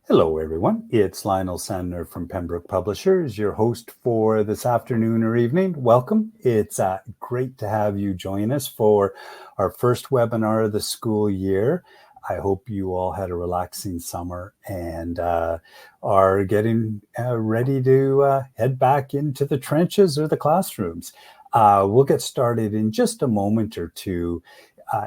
Hello, everyone. It's Lionel Sandner from Pembroke Publishers, your host for this afternoon or evening. Welcome. It's great to have you join us for our first webinar of the school year. I hope you all had a relaxing summer and are getting ready to head back into the trenches or the classrooms. We'll get started in just a moment or two.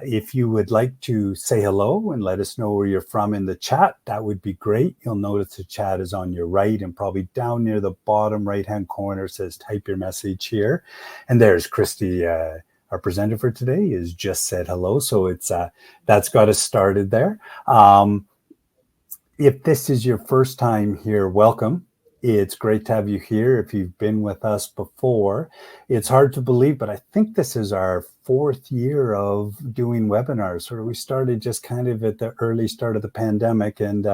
If you would like to say hello and let us know where you're from in the chat, that would be great. You'll notice the chat is on your right and probably down near the bottom right-hand corner says type your message here. And there's Kristi, our presenter for today, has just said hello. So it's that's got us started there. If this is your first time here, welcome. It's great to have you here. If you've been with us before, it's hard to believe, but I think this is our fourth year of doing webinars. So we started just kind of at the early start of the pandemic, and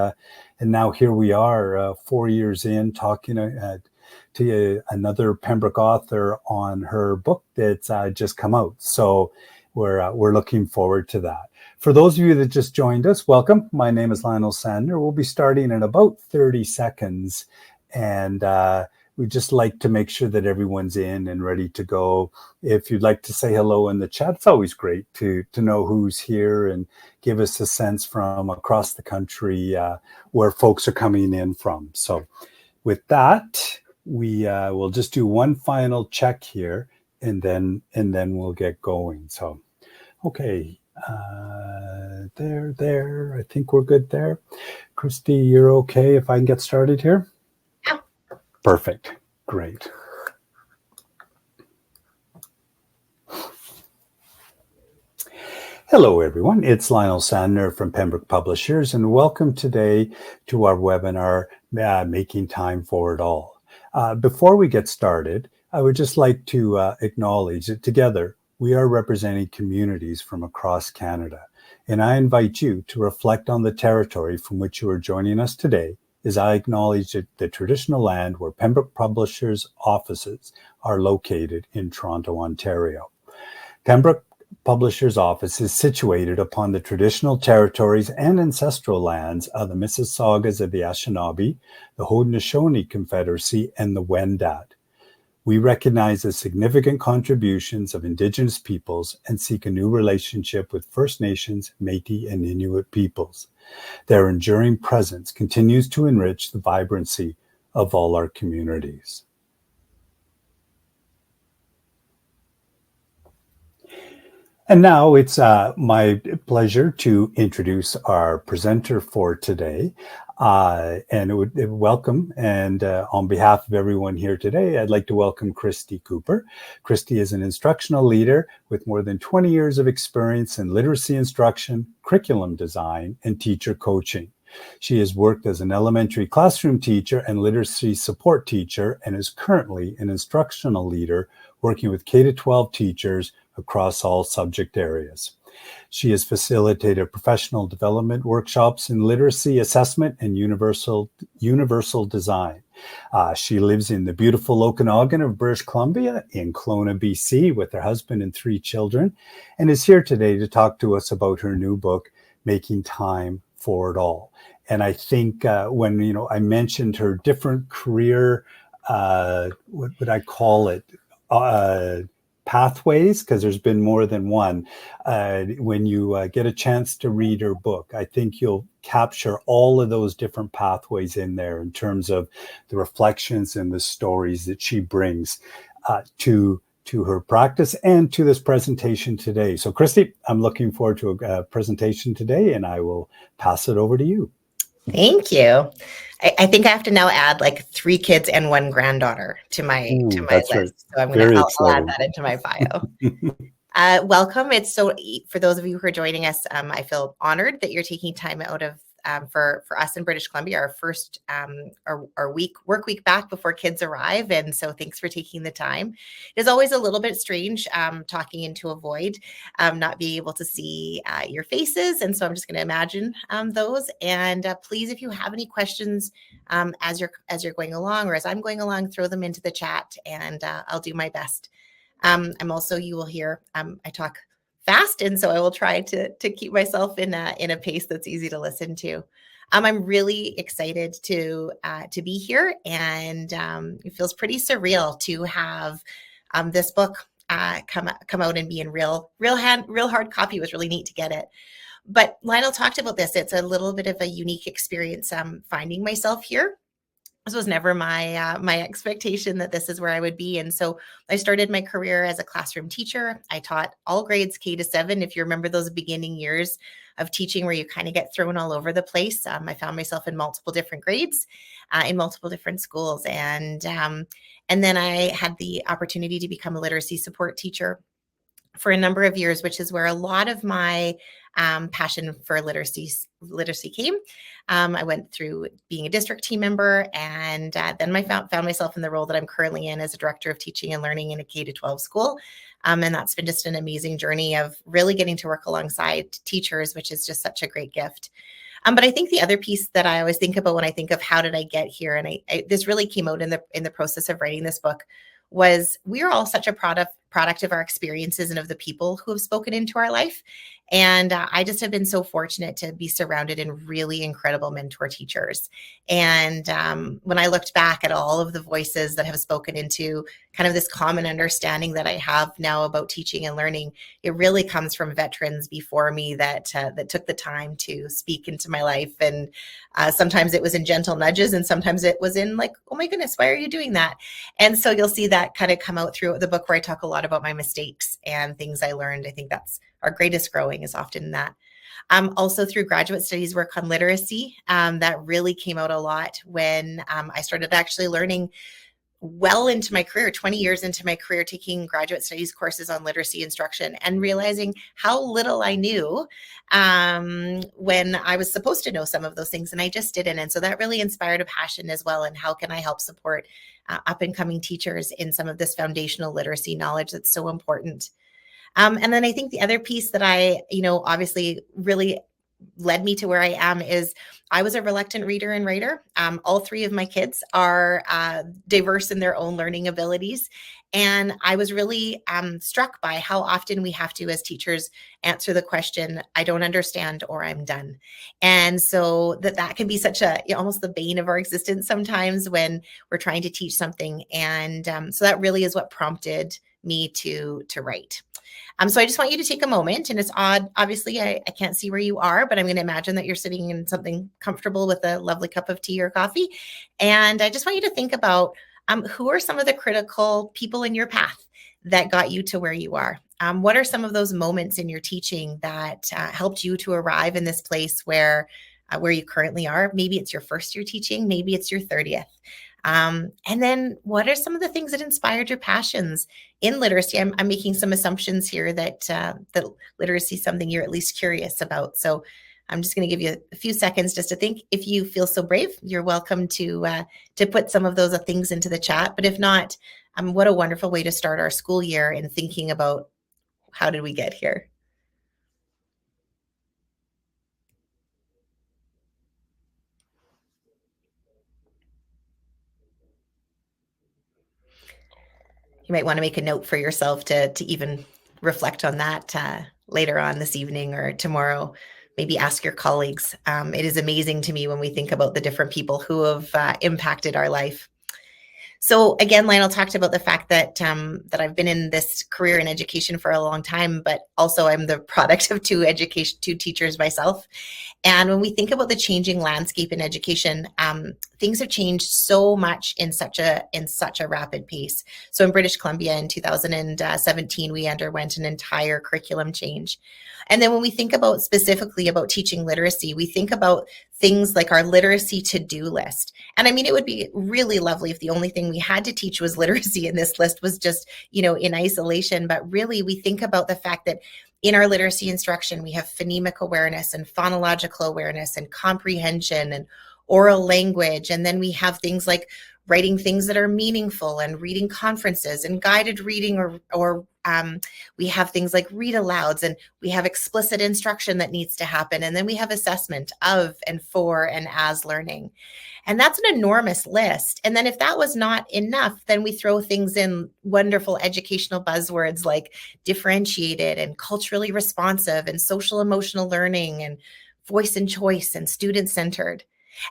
now here we are 4 years in, talking to another Pembroke author on her book that's just come out. So we're looking forward to that. For those of you that just joined us, welcome. My name is Lionel Sandner. We'll be starting in about 30 seconds. And we just like to make sure that everyone's in and ready to go. If you'd like to say hello in the chat, it's always great to know who's here and give us a sense from across the country where folks are coming in from. So with that, we will just do one final check here and then we'll get going. So, okay. There. I think we're good there. Kristi, you're okay if I can get started here? Yeah. Perfect. Great. Hello, everyone. It's Lionel Sandner from Pembroke Publishers, and welcome today to our webinar, Making Time for It All. Before we get started, I would just like to acknowledge that together, we are representing communities from across Canada, and I invite you to reflect on the territory from which you are joining us today as I acknowledge the traditional land where Pembroke Publishers offices are located in Toronto, Ontario. Pembroke Publishers office is situated upon the traditional territories and ancestral lands of the Mississaugas of the Anishinaabe, the Haudenosaunee Confederacy, and the Wendat. We recognize the significant contributions of Indigenous peoples and seek a new relationship with First Nations, Métis, and Inuit peoples. Their enduring presence continues to enrich the vibrancy of all our communities. And now it's my pleasure to introduce our presenter for today. Welcome. And on behalf of everyone here today, I'd like to welcome Kristi Cooper. Kristi is an instructional leader with more than 20 years of experience in literacy instruction, curriculum design, and teacher coaching. She has worked as an elementary classroom teacher and literacy support teacher and is currently an instructional leader working with K-12 teachers across all subject areas. She has facilitated professional development workshops in literacy assessment and universal design. She lives in the beautiful Okanagan of British Columbia in Kelowna, BC, with her husband and 3 children, and is here today to talk to us about her new book, Making Time for It All. And I think when I mentioned her different career, what would I call it? Pathways, because there's been more than one. When you get a chance to read her book, I think you'll capture all of those different pathways in there in terms of the reflections and the stories that she brings to her practice and to this presentation today. So Kristi, I'm looking forward to a presentation today, and I will pass it over to you. Thank you. I think I have to now add like 3 kids and 1 granddaughter to my list. Right. So I'll add that into my bio. Welcome. For those of you who are joining us, I feel honored that you're taking time out of for us in British Columbia, our first our work week back before kids arrive. And so thanks for taking the time. It is always a little bit strange talking into a void, not being able to see your faces. And so I'm just going to imagine those. And please, if you have any questions as you're going along or as I'm going along, throw them into the chat and I'll do my best. I'm also, you will hear, I talk fast, and so I will try to keep myself in a pace that's easy to listen to. I'm really excited to be here, and it feels pretty surreal to have this book come out and be in real hard copy. It was really neat to get it. But Lionel talked about this. It's a little bit of a unique experience finding myself here. This was never my expectation that this is where I would be. And so I started my career as a classroom teacher. I taught all grades K-7. If you remember those beginning years of teaching where you kind of get thrown all over the place, I found myself in multiple different grades, in multiple different schools. And then I had the opportunity to become a literacy support teacher for a number of years, which is where a lot of my passion for literacy came. I went through being a district team member, and then I found myself in the role that I'm currently in as a director of teaching and learning in a K-12 school. And that's been just an amazing journey of really getting to work alongside teachers, which is just such a great gift. But I think the other piece that I always think about when I think of how did I get here, and this really came out in the process of writing this book, was we are all such a product of our experiences and of the people who have spoken into our life. And I just have been so fortunate to be surrounded in really incredible mentor teachers. And when I looked back at all of the voices that have spoken into kind of this common understanding that I have now about teaching and learning, it really comes from veterans before me that took the time to speak into my life. And sometimes it was in gentle nudges, and sometimes it was in like, oh my goodness, why are you doing that? And so you'll see that kind of come out through the book, where I talk a lot about my mistakes and things I learned. I think that's our greatest growing, is often that. Also through graduate studies work on literacy, that really came out a lot when I started actually learning well into my career, 20 years into my career, taking graduate studies courses on literacy instruction and realizing how little I knew when I was supposed to know some of those things, and I just didn't. And so that really inspired a passion as well. And how can I help support up and coming teachers in some of this foundational literacy knowledge that's so important? And then I think the other piece that I, obviously really led me to where I am is I was a reluctant reader and writer. All three of my kids are diverse in their own learning abilities. And I was really struck by how often we have to, as teachers, answer the question, I don't understand, or I'm done. And so that can be such almost the bane of our existence sometimes when we're trying to teach something. And so that really is what prompted me to write. So I just want you to take a moment, and it's odd. Obviously, I can't see where you are, but I'm going to imagine that you're sitting in something comfortable with a lovely cup of tea or coffee. And I just want you to think about who are some of the critical people in your path that got you to where you are? What are some of those moments in your teaching that helped you to arrive in this place where you currently are? Maybe it's your first year teaching, maybe it's your 30th. And then what are some of the things that inspired your passions in literacy? I'm making some assumptions here that literacy is something you're at least curious about. So I'm just going to give you a few seconds just to think. If you feel so brave, you're welcome to put some of those things into the chat. But if not, what a wonderful way to start our school year in thinking about how did we get here? You might want to make a note for yourself to even reflect on that later on this evening or tomorrow. Maybe ask your colleagues. It is amazing to me when we think about the different people who have impacted our life. So again, Lionel talked about the fact that I've been in this career in education for a long time, but also I'm the product of two teachers myself. And when we think about the changing landscape in education, things have changed so much in such a rapid pace. So in British Columbia in 2017, we underwent an entire curriculum change. And then when we think about specifically about teaching literacy, we think about things like our literacy to-do list. And I mean, it would be really lovely if the only thing we had to teach was literacy and this list was just, in isolation. But really, we think about the fact that in our literacy instruction, we have phonemic awareness and phonological awareness and comprehension and oral language. And then we have things like writing things that are meaningful and reading conferences and guided reading or we have things like read alouds, and we have explicit instruction that needs to happen. And then we have assessment of and for and as learning. And that's an enormous list. And then if that was not enough, then we throw things in wonderful educational buzzwords like differentiated and culturally responsive and social emotional learning and voice and choice and student-centered.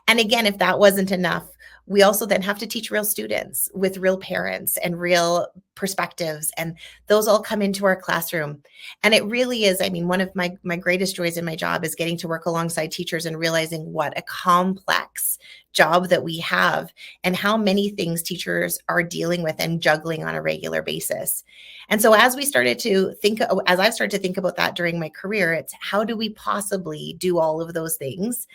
And again, if that wasn't enough, we also then have to teach real students with real parents and real perspectives. And those all come into our classroom. And it really is, I mean, one of my greatest joys in my job is getting to work alongside teachers and realizing what a complex job that we have and how many things teachers are dealing with and juggling on a regular basis. And so as I've started to think about that during my career, it's how do we possibly do all of those things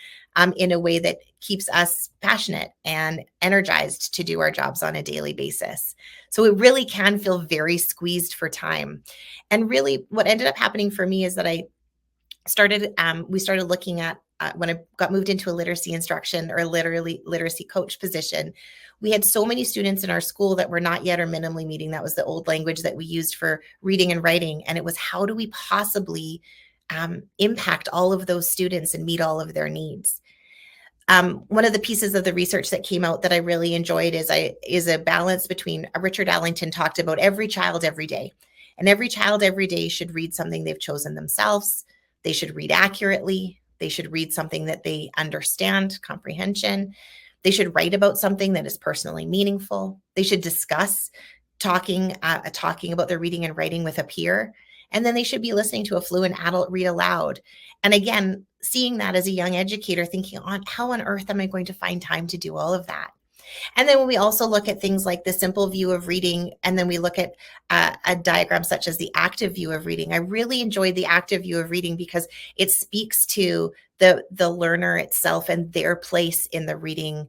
in a way that keeps us passionate and energized to do our jobs on a daily basis. So it really can feel very squeezed for time. And really what ended up happening for me is that we started looking at, when I got moved into a literacy instruction or literally literacy coach position, we had so many students in our school that were not yet or minimally meeting. That was the old language that we used for reading and writing. And it was, how do we possibly impact all of those students and meet all of their needs? One of the pieces of the research that came out that I really enjoyed is a balance between, Richard Allington talked about every child every day. And every child every day should read something they've chosen themselves. They should read accurately. They should read something that they understand, comprehension. They should write about something that is personally meaningful. They should discuss talking about their reading and writing with a peer. And then they should be listening to a fluent adult read aloud. And again, seeing that as a young educator, thinking on how on earth am I going to find time to do all of that? And then when we also look at things like the simple view of reading, and then we look at a diagram such as the active view of reading, I really enjoyed the active view of reading because it speaks to the learner itself and their place in the reading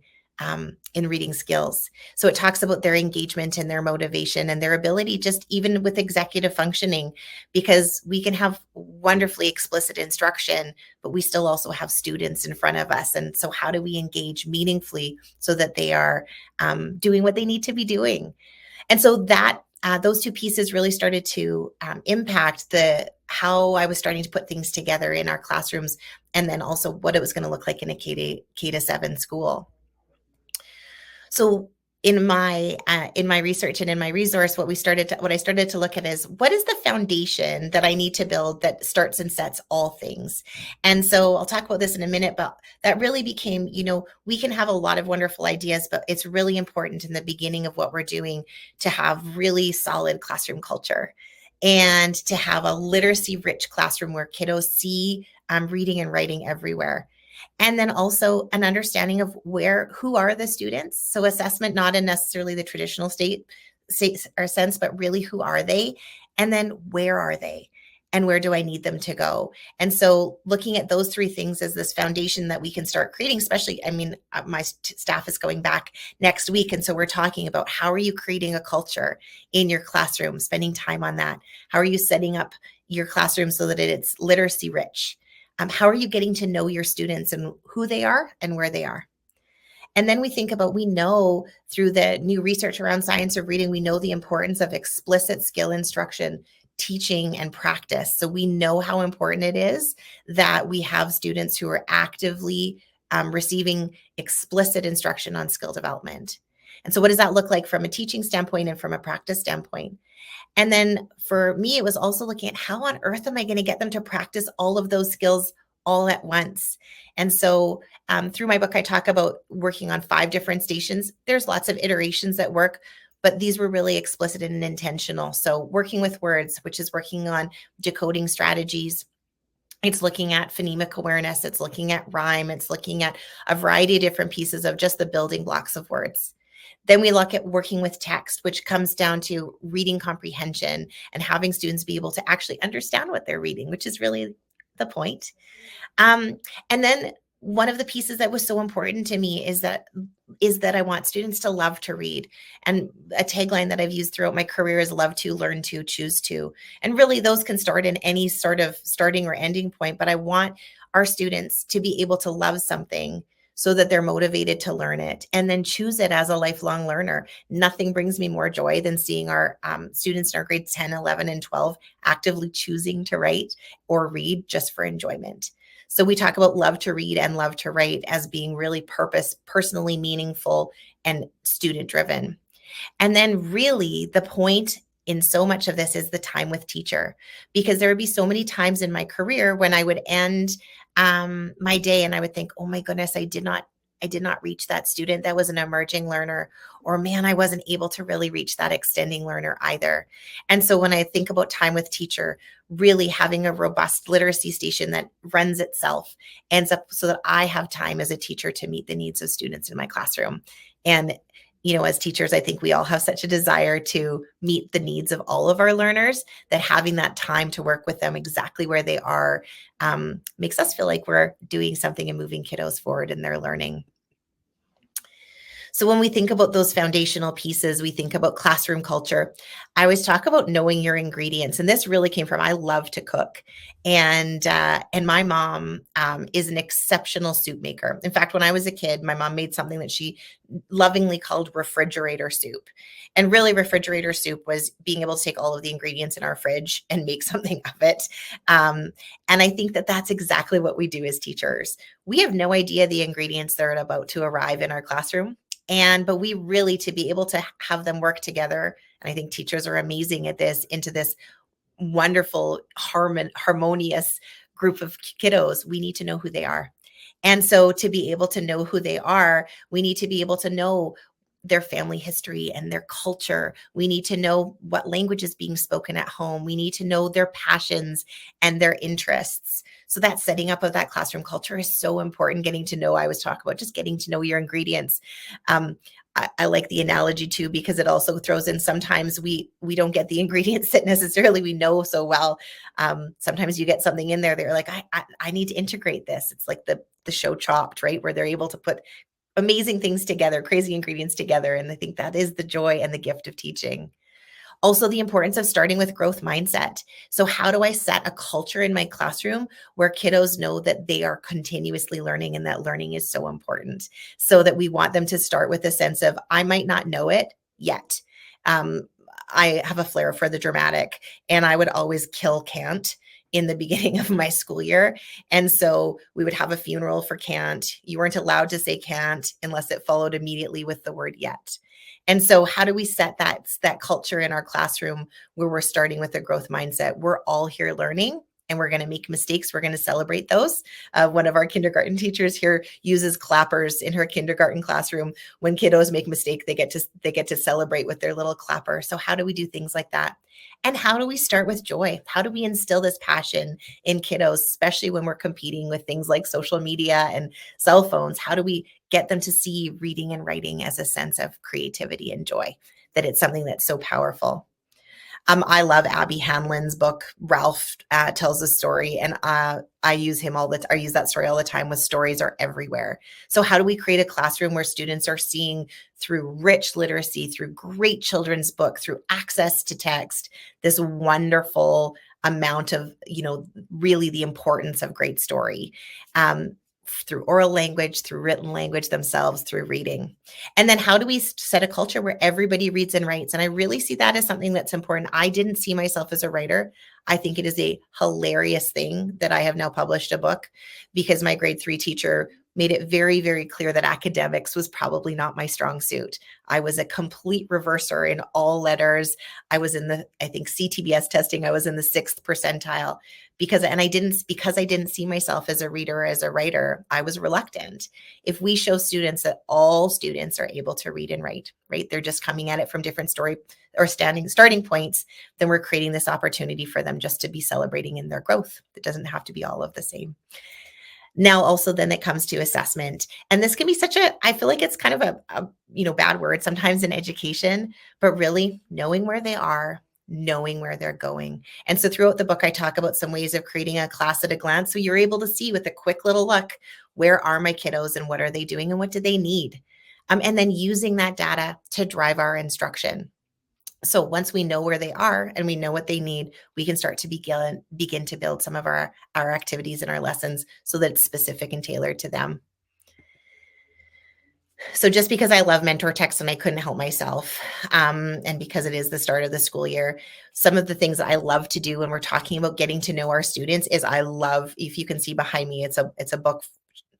in reading skills. So it talks about their engagement and their motivation and their ability, just even with executive functioning, because we can have wonderfully explicit instruction, but we still also have students in front of us. And so how do we engage meaningfully so that they are doing what they need to be doing? And so that those two pieces really started to impact how I was starting to put things together in our classrooms, and then also what it was going to look like in a K-7 school. So in my research and in my resource, what I started to look at is, what is the foundation that I need to build that starts and sets all things? And so I'll talk about this in a minute, but that really became, we can have a lot of wonderful ideas, but it's really important in the beginning of what we're doing to have really solid classroom culture and to have a literacy rich classroom where kiddos see reading and writing everywhere. And then also an understanding of who are the students. So assessment, not in necessarily the traditional state or sense, but really who are they? And then where are they? And where do I need them to go? And so looking at those three things as this foundation that we can start creating, especially, my staff is going back next week. And so we're talking about, how are you creating a culture in your classroom, spending time on that? How are you setting up your classroom so that it's literacy rich? How are you getting to know your students and who they are and where they are? And then we know through the new research around science of reading, we know the importance of explicit skill instruction, teaching, and practice. So we know how important it is that we have students who are actively receiving explicit instruction on skill development. And so what does that look like from a teaching standpoint and from a practice standpoint? And then for me, it was also looking at, how on earth am I going to get them to practice all of those skills all at once? And so through my book, I talk about working on 5 different stations. There's lots of iterations that work, but these were really explicit and intentional. So working with words, which is working on decoding strategies. It's looking at phonemic awareness. It's looking at rhyme. It's looking at a variety of different pieces of just the building blocks of words. Then we look at working with text, which comes down to reading comprehension and having students be able to actually understand what they're reading, which is really the point. And then one of the pieces that was so important to me is that I want students to love to read. And a tagline that I've used throughout my career is love to, learn to, choose to. And really those can start in any sort of starting or ending point, but I want our students to be able to love something so that they're motivated to learn it and then choose it as a lifelong learner. Nothing brings me more joy than seeing our students in our grades 10, 11, and 12 actively choosing to write or read just for enjoyment. So we talk about love to read and love to write as being really personally meaningful and student driven. And then really the point in so much of this is the time with teacher, because there would be so many times in my career when I would end my day and I would think, oh my goodness, I did not reach that student that was an emerging learner, or man, I wasn't able to really reach that extending learner either. And so when I think about time with teacher, really having a robust literacy station that runs itself ends up so that I have time as a teacher to meet the needs of students in my classroom. And as teachers, I think we all have such a desire to meet the needs of all of our learners, that having that time to work with them exactly where they are makes us feel like we're doing something and moving kiddos forward in their learning. So when we think about those foundational pieces, we think about classroom culture. I always talk about knowing your ingredients, and this really came from, I love to cook, and my mom is an exceptional soup maker. In fact, when I was a kid, my mom made something that she lovingly called refrigerator soup. And really, refrigerator soup was being able to take all of the ingredients in our fridge and make something of it. And I think that that's exactly what we do as teachers. We have no idea the ingredients that are about to arrive in our classroom. But we really, to be able to have them work together, and I think teachers are amazing at this, into this wonderful harmonious group of kiddos, we need to know who they are. And so to be able to know who they are, we need to be able to know their family history and their culture. We need to know what language is being spoken at home. We need to know their passions and their interests. So that setting up of that classroom culture is so important. Getting to know, I was talking about just getting to know your ingredients. I like the analogy too, because it also throws in, sometimes we don't get the ingredients that necessarily we know so well. Sometimes you get something in there that you're like, I need to integrate this. It's like the show Chopped, right? Where they're able to put amazing things together, crazy ingredients together. And I think that is the joy and the gift of teaching. Also, the importance of starting with growth mindset. So how do I set a culture in my classroom where kiddos know that they are continuously learning and that learning is so important, so that we want them to start with a sense of, I might not know it yet. I have a flair for the dramatic, and I would always kill can't in the beginning of my school year. And so we would have a funeral for can't. You weren't allowed to say can't unless it followed immediately with the word yet. And so how do we set that culture in our classroom where we're starting with a growth mindset? We're all here learning, and we're going to make mistakes. We're going to celebrate those. One of our kindergarten teachers here uses clappers in her kindergarten classroom. When kiddos make mistakes, they get to celebrate with their little clapper. So how do we do things like that? And how do we start with joy? How do we instill this passion in kiddos, especially when we're competing with things like social media and cell phones? How do we get them to see reading and writing as a sense of creativity and joy, that it's something that's so powerful? I love Abby Hanlon's book, Ralph Tells a Story, and I use that story all the time, with stories are everywhere. So how do we create a classroom where students are seeing, through rich literacy, through great children's book, through access to text, this wonderful amount of, really the importance of great story, through oral language, through written language themselves, through reading. And then how do we set a culture where everybody reads and writes? And I really see that as something that's important. I didn't see myself as a writer. I think it is a hilarious thing that I have now published a book, because my grade 3 teacher made it very, very clear that academics was probably not my strong suit. I was a complete reverser in all letters. I was in I think CTBS testing, I was in the 6th percentile, because I didn't see myself as a reader or as a writer. I was reluctant. If we show students that all students are able to read and write, right? They're just coming at it from different starting points, then we're creating this opportunity for them just to be celebrating in their growth. It doesn't have to be all of the same. Now, also, then it comes to assessment. And this can be I feel like it's kind of a bad word sometimes in education, but really knowing where they are, knowing where they're going. And so throughout the book, I talk about some ways of creating a class at a glance. So you're able to see with a quick little look, where are my kiddos and what are they doing and what do they need? And then using that data to drive our instruction. So once we know where they are and we know what they need, we can start to begin to build some of our activities and our lessons so that it's specific and tailored to them. So just because I love mentor text and I couldn't help myself, and because it is the start of the school year, some of the things that I love to do when we're talking about getting to know our students is, I love, if you can see behind me, it's a book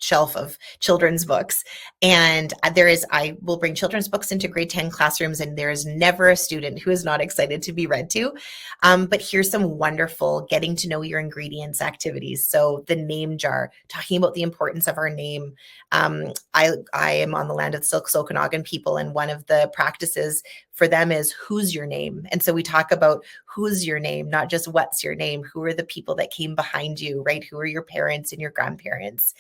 shelf of children's books. And I will bring children's books into grade 10 classrooms, and there is never a student who is not excited to be read to. But here's some wonderful getting to know your ingredients activities. So the name jar, talking about the importance of our name. I am on the land of the Silk Okanagan people, and one of the practices for them is who's your name. And so we talk about who's your name, not just what's your name. Who are the people that came behind you, right? Who are your parents and your grandparents?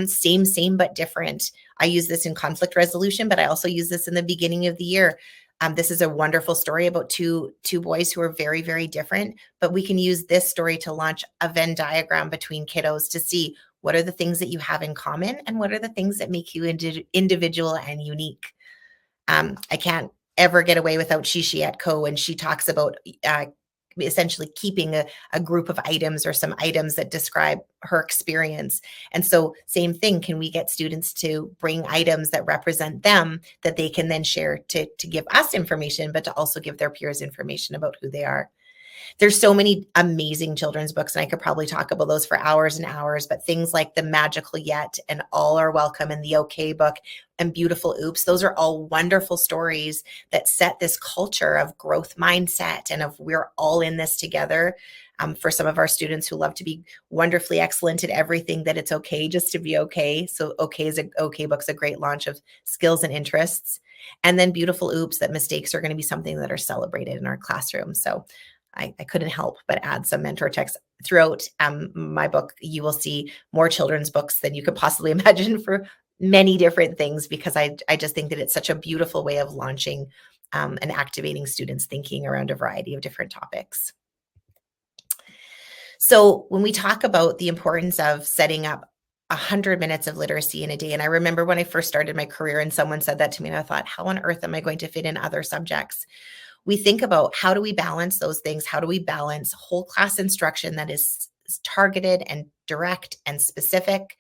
Same, but different. I use this in conflict resolution, but I also use this in the beginning of the year. This is a wonderful story about two boys who are very, very different, but we can use this story to launch a Venn diagram between kiddos to see what are the things that you have in common and what are the things that make you individual and unique. I can't ever get away without Shishi at Co. And she talks about essentially keeping a group of items or some items that describe her experience. And so same thing, can we get students to bring items that represent them that they can then share to give us information, but to also give their peers information about who they are? There's so many amazing children's books, and I could probably talk about those for hours and hours, but things like The Magical Yet and All Are Welcome and The OK Book and Beautiful Oops, those are all wonderful stories that set this culture of growth mindset and of we're all in this together. For some of our students who love to be wonderfully excellent at everything, that it's okay just to be okay. So OK Book's a great launch of skills and interests. And then Beautiful Oops, that mistakes are going to be something that are celebrated in our classroom. So I couldn't help but add some mentor text throughout my book. You will see more children's books than you could possibly imagine for many different things, because I just think that it's such a beautiful way of launching and activating students' thinking around a variety of different topics. So when we talk about the importance of setting up 100 minutes of literacy in a day, and I remember when I first started my career and someone said that to me, and I thought, how on earth am I going to fit in other subjects? We think about how do we balance those things? How do we balance whole class instruction that is targeted and direct and specific,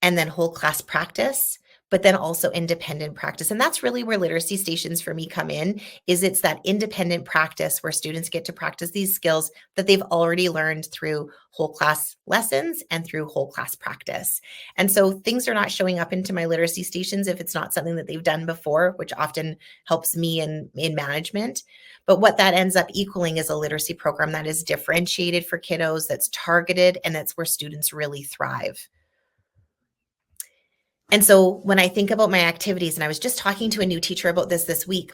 and then whole class practice, but then also independent practice? And that's really where literacy stations for me come in, is it's that independent practice where students get to practice these skills that they've already learned through whole class lessons and through whole class practice. And so things are not showing up into my literacy stations if it's not something that they've done before, which often helps me in management. But what that ends up equaling is a literacy program that is differentiated for kiddos, that's targeted, and that's where students really thrive. And so when I think about my activities, and I was just talking to a new teacher about this week,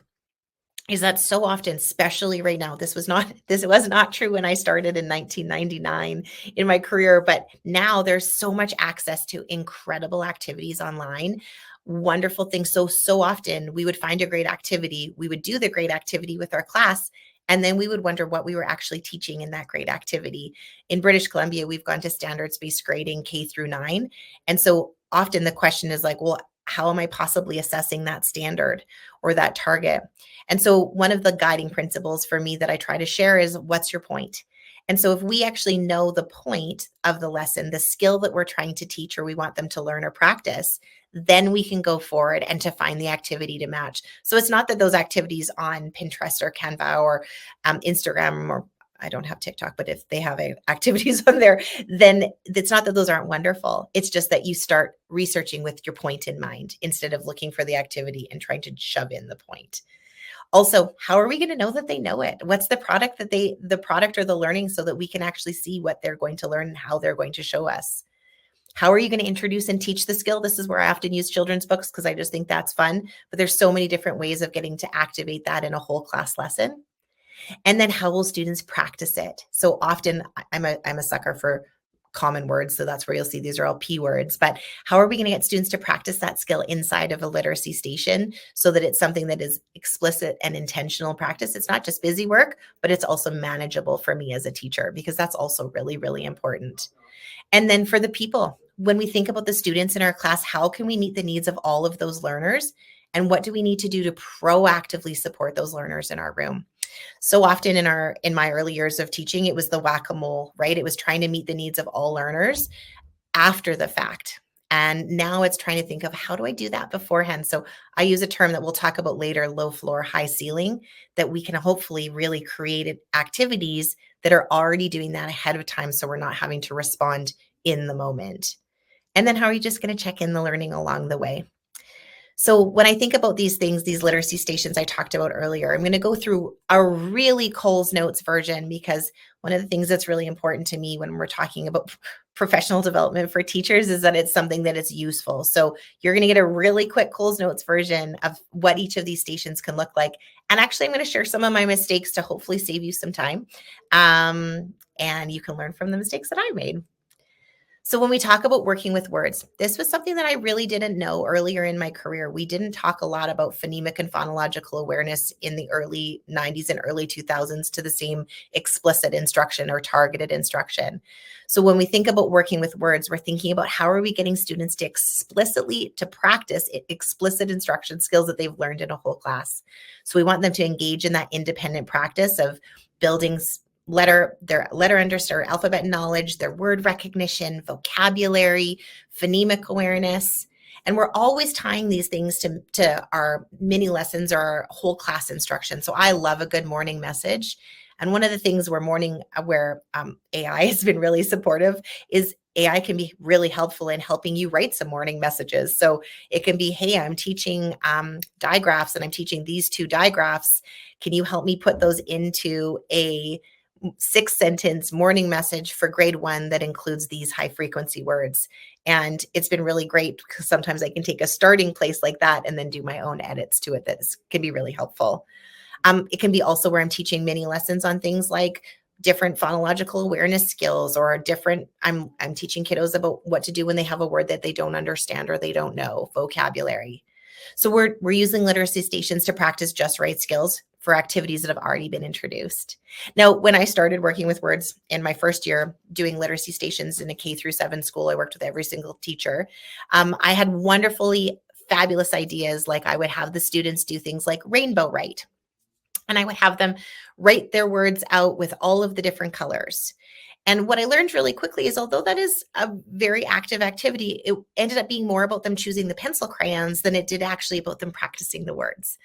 is that so often, especially right now, this was not true when I started in 1999 in my career, but now there's so much access to incredible activities online, wonderful things. So often we would find a great activity, we would do the great activity with our class, and then we would wonder what we were actually teaching in that great activity. In British Columbia, we've gone to standards-based grading K through 9. And so often the question is like, well, how am I possibly assessing that standard or that target? And so one of the guiding principles for me that I try to share is, what's your point? And so if we actually know the point of the lesson, the skill that we're trying to teach or we want them to learn or practice, then we can go forward and to find the activity to match. So it's not that those activities on Pinterest or Canva or Instagram, or I don't have TikTok, but if they have activities on there, then it's not that those aren't wonderful. It's just that you start researching with your point in mind instead of looking for the activity and trying to shove in the point. Also, how are we going to know that they know it? What's the product or the learning, so that we can actually see what they're going to learn and how they're going to show us? How are you going to introduce and teach the skill? This is where I often use children's books because I just think that's fun, but there's so many different ways of getting to activate that in a whole class lesson. And then how will students practice it? So often I'm a sucker for common words. So that's where you'll see these are all P words, but how are we going to get students to practice that skill inside of a literacy station so that it's something that is explicit and intentional practice? It's not just busy work, but it's also manageable for me as a teacher, because that's also really, really important. And then for the people, when we think about the students in our class, how can we meet the needs of all of those learners? And what do we need to do to proactively support those learners in our room? So often in my early years of teaching, it was the whack-a-mole, right? It was trying to meet the needs of all learners after the fact. And now it's trying to think of, how do I do that beforehand? So I use a term that we'll talk about later, low floor, high ceiling, that we can hopefully really create activities that are already doing that ahead of time, so we're not having to respond in the moment. And then how are you just going to check in the learning along the way? So when I think about these things, these literacy stations I talked about earlier, I'm going to go through a really Coles Notes version, because one of the things that's really important to me when we're talking about professional development for teachers is that it's something that is useful. So you're going to get a really quick Coles Notes version of what each of these stations can look like. And actually, I'm going to share some of my mistakes to hopefully save you some time. And you can learn from the mistakes that I made. So when we talk about working with words, this was something that I really didn't know earlier in my career. We didn't talk a lot about phonemic and phonological awareness in the early 90s and early 2000s to the same explicit instruction or targeted instruction. So when we think about working with words, we're thinking about how are we getting students to practice explicit instruction skills that they've learned in a whole class. So we want them to engage in that independent practice of building their letter understanding, alphabet knowledge, their word recognition, vocabulary, phonemic awareness. And we're always tying these things to our mini lessons or our whole class instruction. So I love a good morning message. And one of the things where AI has been really supportive is AI can be really helpful in helping you write some morning messages. So it can be, hey, I'm teaching digraphs and I'm teaching these 2 digraphs. Can you help me put those into a 6-sentence morning message for grade 1 that includes these high frequency words? And it's been really great because sometimes I can take a starting place like that and then do my own edits to it. That can be really helpful. It can be also where I'm teaching mini lessons on things like different phonological awareness skills, or I'm teaching kiddos about what to do when they have a word that they don't understand or they don't know, vocabulary. So we're using literacy stations to practice just right skills for activities that have already been introduced. Now, when I started working with words in my first year doing literacy stations in a K-7 school, I worked with every single teacher. I had wonderfully fabulous ideas. Like I would have the students do things like rainbow write, and I would have them write their words out with all of the different colors. And what I learned really quickly is, although that is a very active activity, it ended up being more about them choosing the pencil crayons than it did actually about them practicing the words.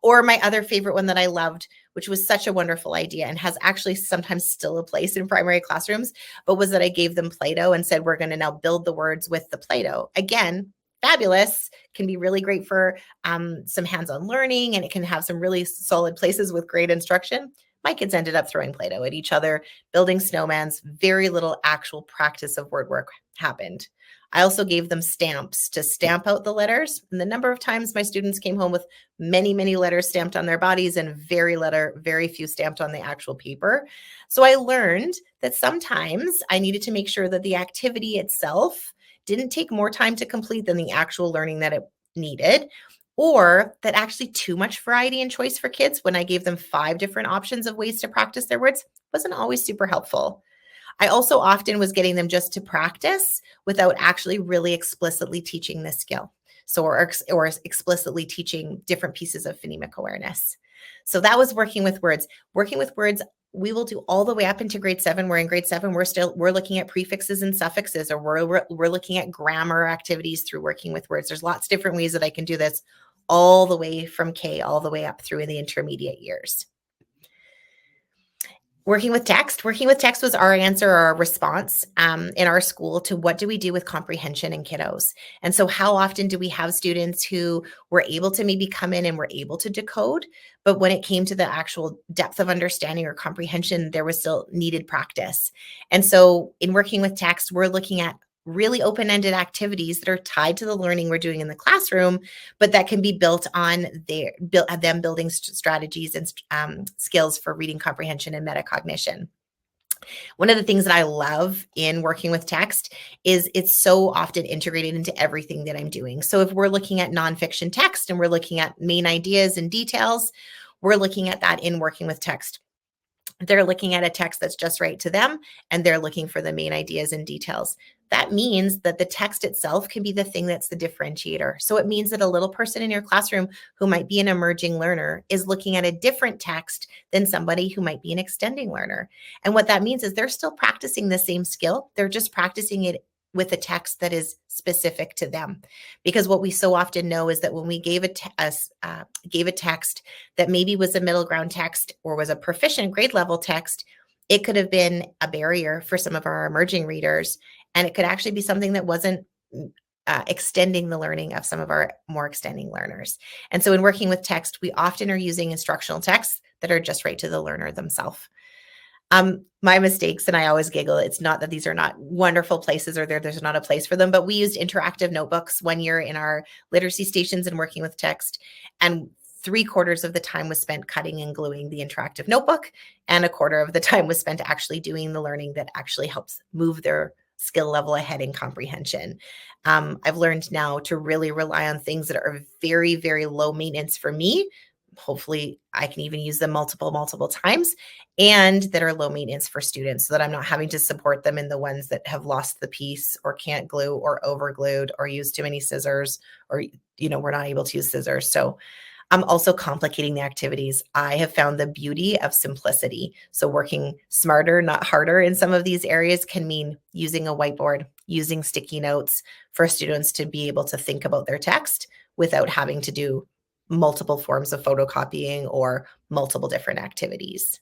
Or my other favorite one that I loved, which was such a wonderful idea and has actually sometimes still a place in primary classrooms, but was that I gave them Play-Doh and said, we're going to now build the words with the Play-Doh. Again, fabulous, can be really great for some hands-on learning, and it can have some really solid places with great instruction. My kids ended up throwing Play-Doh at each other, building snowmans. Very little actual practice of word work happened. I also gave them stamps to stamp out the letters. And the number of times my students came home with many, many letters stamped on their bodies and very few stamped on the actual paper. So I learned that sometimes I needed to make sure that the activity itself didn't take more time to complete than the actual learning that it needed, or that actually too much variety and choice for kids when I gave them 5 different options of ways to practice their words wasn't always super helpful. I also often was getting them just to practice without actually really explicitly teaching this skill. So, or explicitly teaching different pieces of phonemic awareness. So that was working with words. Working with words, we will do all the way up into grade 7. Where in grade 7, we're looking at prefixes and suffixes, or we're looking at grammar activities through working with words. There's lots of different ways that I can do this, all the way from K all the way up through in the intermediate years. Working with text was our answer or our response in our school to what do we do with comprehension in kiddos. And so how often do we have students who were able to maybe come in and were able to decode, but when it came to the actual depth of understanding or comprehension, there was still needed practice. And so in working with text, we're looking at really open-ended activities that are tied to the learning we're doing in the classroom, but that can be built on them building strategies and skills for reading comprehension and metacognition. One of the things that I love in working with text is it's so often integrated into everything that I'm doing. So if we're looking at nonfiction text and we're looking at main ideas and details, we're looking at that in working with text. They're looking at a text that's just right to them, and they're looking for the main ideas and details. That means that the text itself can be the thing that's the differentiator. So it means that a little person in your classroom who might be an emerging learner is looking at a different text than somebody who might be an extending learner. And what that means is they're still practicing the same skill. They're just practicing it with a text that is specific to them. Because what we so often know is that when we gave a text that maybe was a middle ground text or was a proficient grade level text, it could have been a barrier for some of our emerging readers. And it could actually be something that wasn't extending the learning of some of our more extending learners. And so in working with text, we often are using instructional texts that are just right to the learner themselves. My mistakes, and I always giggle, it's not that these are not wonderful places or there's not a place for them, but we used interactive notebooks one year in our literacy stations and working with text, and 3/4 of the time was spent cutting and gluing the interactive notebook, and 1/4 of the time was spent actually doing the learning that actually helps move their skill level ahead in comprehension. I've learned now to really rely on things that are very, very low maintenance for me. Hopefully I can even use them multiple times, and that are low maintenance for students, so that I'm not having to support them in the ones that have lost the piece or can't glue or over glued or use too many scissors, or, we're not able to use scissors. So I'm also complicating the activities. I have found the beauty of simplicity. So working smarter, not harder in some of these areas can mean using a whiteboard, using sticky notes for students to be able to think about their text without having to do multiple forms of photocopying or multiple different activities.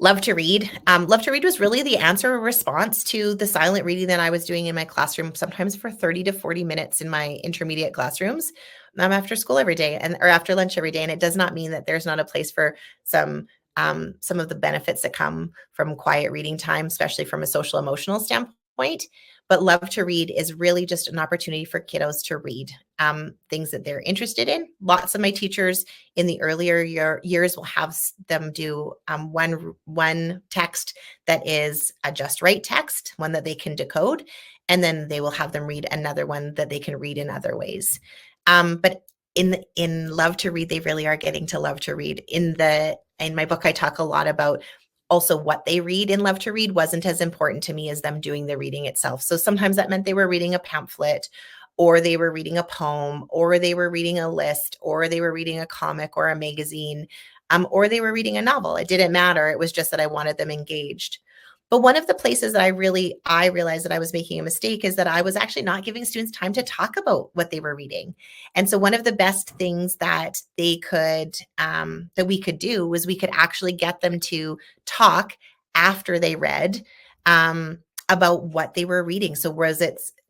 Love to read. Love to read was really the answer or response to the silent reading that I was doing in my classroom, sometimes for 30 to 40 minutes in my intermediate classrooms. After school every day or after lunch every day. And it does not mean that there's not a place for some of the benefits that come from quiet reading time, especially from a social emotional standpoint. But love to read is really just an opportunity for kiddos to read things that they're interested in. Lots of my teachers in the earlier years will have them do one text that is a just right text, one that they can decode, and then they will have them read another one that they can read in other ways. But in love to read, they really are getting to love to read. In my book, I talk a lot about also what they read in love to read wasn't as important to me as them doing the reading itself. So sometimes that meant they were reading a pamphlet, or they were reading a poem, or they were reading a list, or they were reading a comic or a magazine, or they were reading a novel. It didn't matter. It was just that I wanted them engaged. But one of the places that I realized that I was making a mistake is that I was actually not giving students time to talk about what they were reading. And so one of the best things that we could do was we could actually get them to talk after they read about what they were reading. So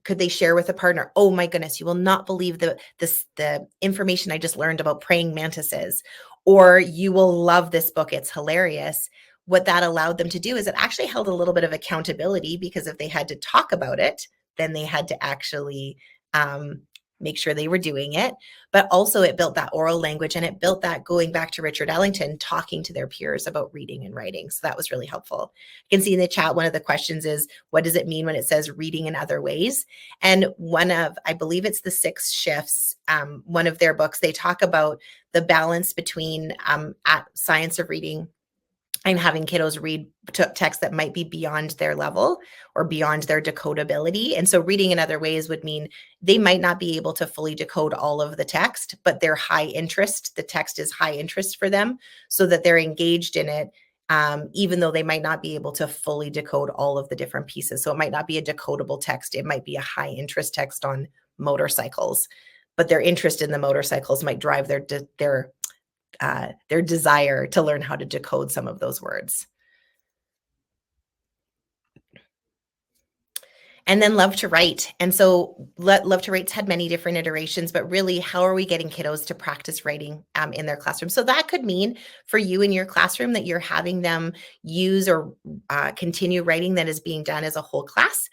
could they share with a partner? Oh my goodness, you will not believe the information I just learned about praying mantises, or you will love this book. It's hilarious. What that allowed them to do is it actually held a little bit of accountability, because if they had to talk about it, then they had to actually make sure they were doing it. But also it built that oral language, and it built that, going back to Richard Ellington, talking to their peers about reading and writing. So that was really helpful. You can see in the chat, one of the questions is, what does it mean when it says reading in other ways? And I believe it's the 6 Shifts, one of their books, they talk about the balance between at Science of Reading and having kiddos read text that might be beyond their level or beyond their decodability. And so reading in other ways would mean they might not be able to fully decode all of the text, but they're high interest. The text is high interest for them, so that they're engaged in it, even though they might not be able to fully decode all of the different pieces. So it might not be a decodable text. It might be a high interest text on motorcycles, but their interest in the motorcycles might drive their desire to learn how to decode some of those words. And then love to write. And so love to write's had many different iterations, but really, how are we getting kiddos to practice writing in their classroom? So that could mean for you in your classroom that you're having them use or continue writing that is being done as a whole class.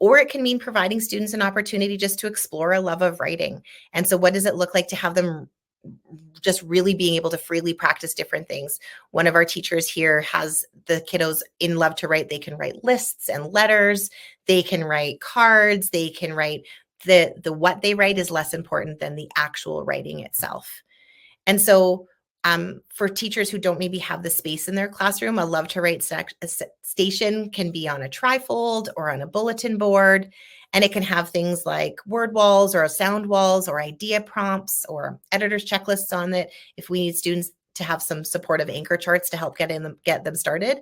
Or it can mean providing students an opportunity just to explore a love of writing. And so what does it look like to have them just really being able to freely practice different things? One of our teachers here has the kiddos in love to write. They can write lists and letters. They can write cards. They can write the what they write is less important than the actual writing itself. And so for teachers who don't maybe have the space in their classroom, a love to write station can be on a trifold or on a bulletin board. And it can have things like word walls or sound walls or idea prompts or editor's checklists on it if we need students to have some supportive anchor charts to help get them started.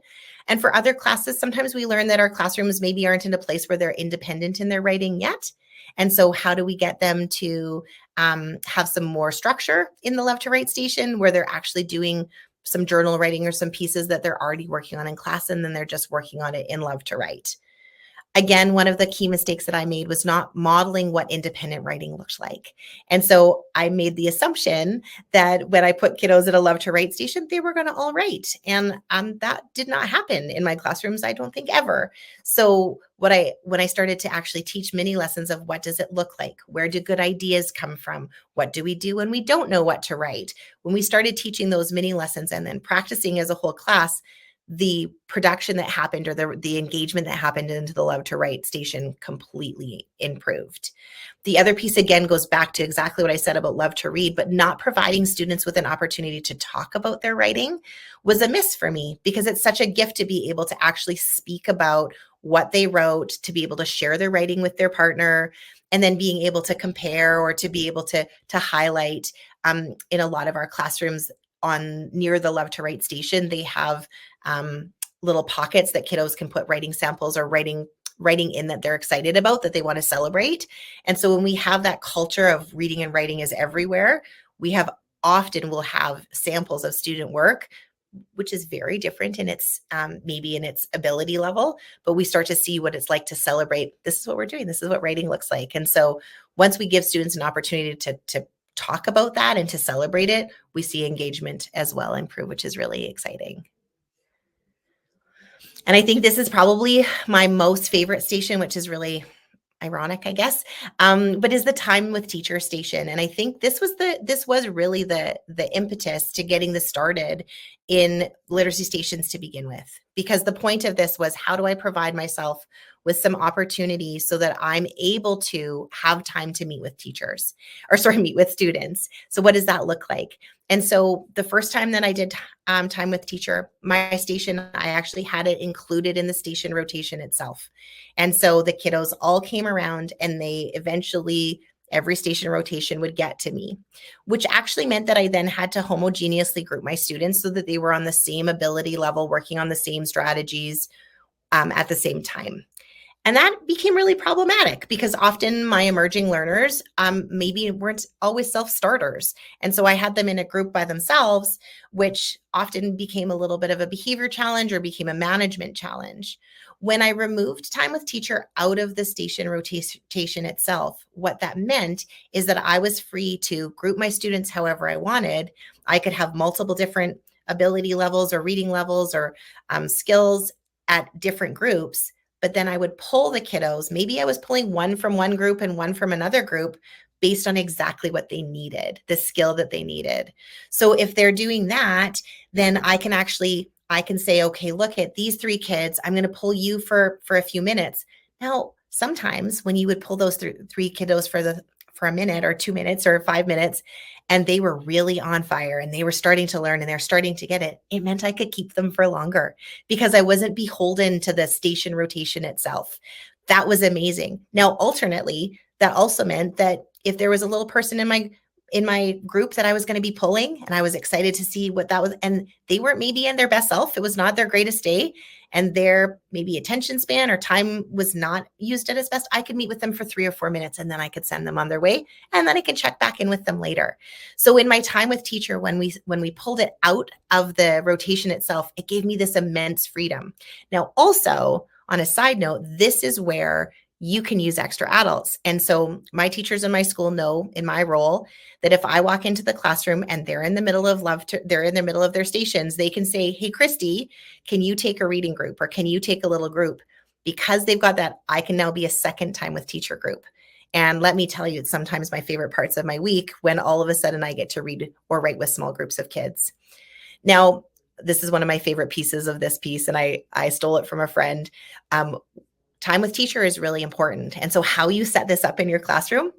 And for other classes, sometimes we learn that our classrooms maybe aren't in a place where they're independent in their writing yet. And so how do we get them to have some more structure in the Love to Write station, where they're actually doing some journal writing or some pieces that they're already working on in class, and then they're just working on it in Love to Write? Again, one of the key mistakes that I made was not modeling what independent writing looked like. And so I made the assumption that when I put kiddos at a love to write station, they were going to all write. And that did not happen in my classrooms, I don't think ever. So when I started to actually teach mini lessons of what does it look like? Where do good ideas come from? What do we do when we don't know what to write? When we started teaching those mini lessons and then practicing as a whole class, the production that happened or the engagement that happened into the Love to Write station completely improved. The other piece, again, goes back to exactly what I said about love to read, but not providing students with an opportunity to talk about their writing was a miss for me, because it's such a gift to be able to actually speak about what they wrote, to be able to share their writing with their partner, and then being able to compare or to be able to highlight. In a lot of our classrooms on near the Love to Write station, they have little pockets that kiddos can put writing samples or writing in that they're excited about, that they want to celebrate. And so when we have that culture of reading and writing is everywhere, we often will have samples of student work, which is very different in its maybe in its ability level, but we start to see what it's like to celebrate. This is what we're doing. This is what writing looks like. And so once we give students an opportunity to talk about that and to celebrate it, we see engagement as well improve, which is really exciting. And I think this is probably my most favorite station, which is really ironic, I guess, but is the Time with Teacher station. And I think this was really the impetus to getting this started in literacy stations to begin with, because the point of this was, how do I provide myself with some opportunity so that I'm able to have time to meet with teachers, meet with students. So what does that look like? And so the first time that I did Time with Teacher, my station, I actually had it included in the station rotation itself. And so the kiddos all came around, and they eventually, every station rotation would get to me, which actually meant that I then had to homogeneously group my students so that they were on the same ability level, working on the same strategies at the same time. And that became really problematic, because often my emerging learners maybe weren't always self-starters. And so I had them in a group by themselves, which often became a little bit of a behavior challenge or became a management challenge. When I removed Time with Teacher out of the station rotation itself, what that meant is that I was free to group my students however I wanted. I could have multiple different ability levels or reading levels or skills at different groups. But then I would pull the kiddos. Maybe I was pulling one from one group and one from another group based on exactly what they needed, the skill that they needed. So if they're doing that, then I can say, okay, look at these 3 kids. I'm going to pull you for a few minutes. Now, sometimes when you would pull those 3 kiddos for a minute or 2 minutes or 5 minutes, and they were really on fire and they were starting to learn and they're starting to get it, it meant I could keep them for longer because I wasn't beholden to the station rotation itself. That was amazing. Now, alternately, that also meant that if there was a little person in my group that I was going to be pulling, and I was excited to see what that was, and they weren't maybe in their best self, it was not their greatest day, and their maybe attention span or time was not used at its best, I could meet with them for 3 or 4 minutes, and then I could send them on their way, and then I can check back in with them later. So in my Time with Teacher, when we pulled it out of the rotation itself, it gave me this immense freedom. Now, also on a side note, this is where you can use extra adults. And so my teachers in my school know in my role that if I walk into the classroom and they're in the middle of they're in the middle of their stations, they can say, hey, Kristi, can you take a reading group or can you take a little group? Because they've got that, I can now be a second Time with Teacher group. And let me tell you, it's sometimes my favorite parts of my week when all of a sudden I get to read or write with small groups of kids. Now, this is one of my favorite pieces of this piece, and I stole it from a friend. Time with Teacher is really important. And so how you set this up in your classroom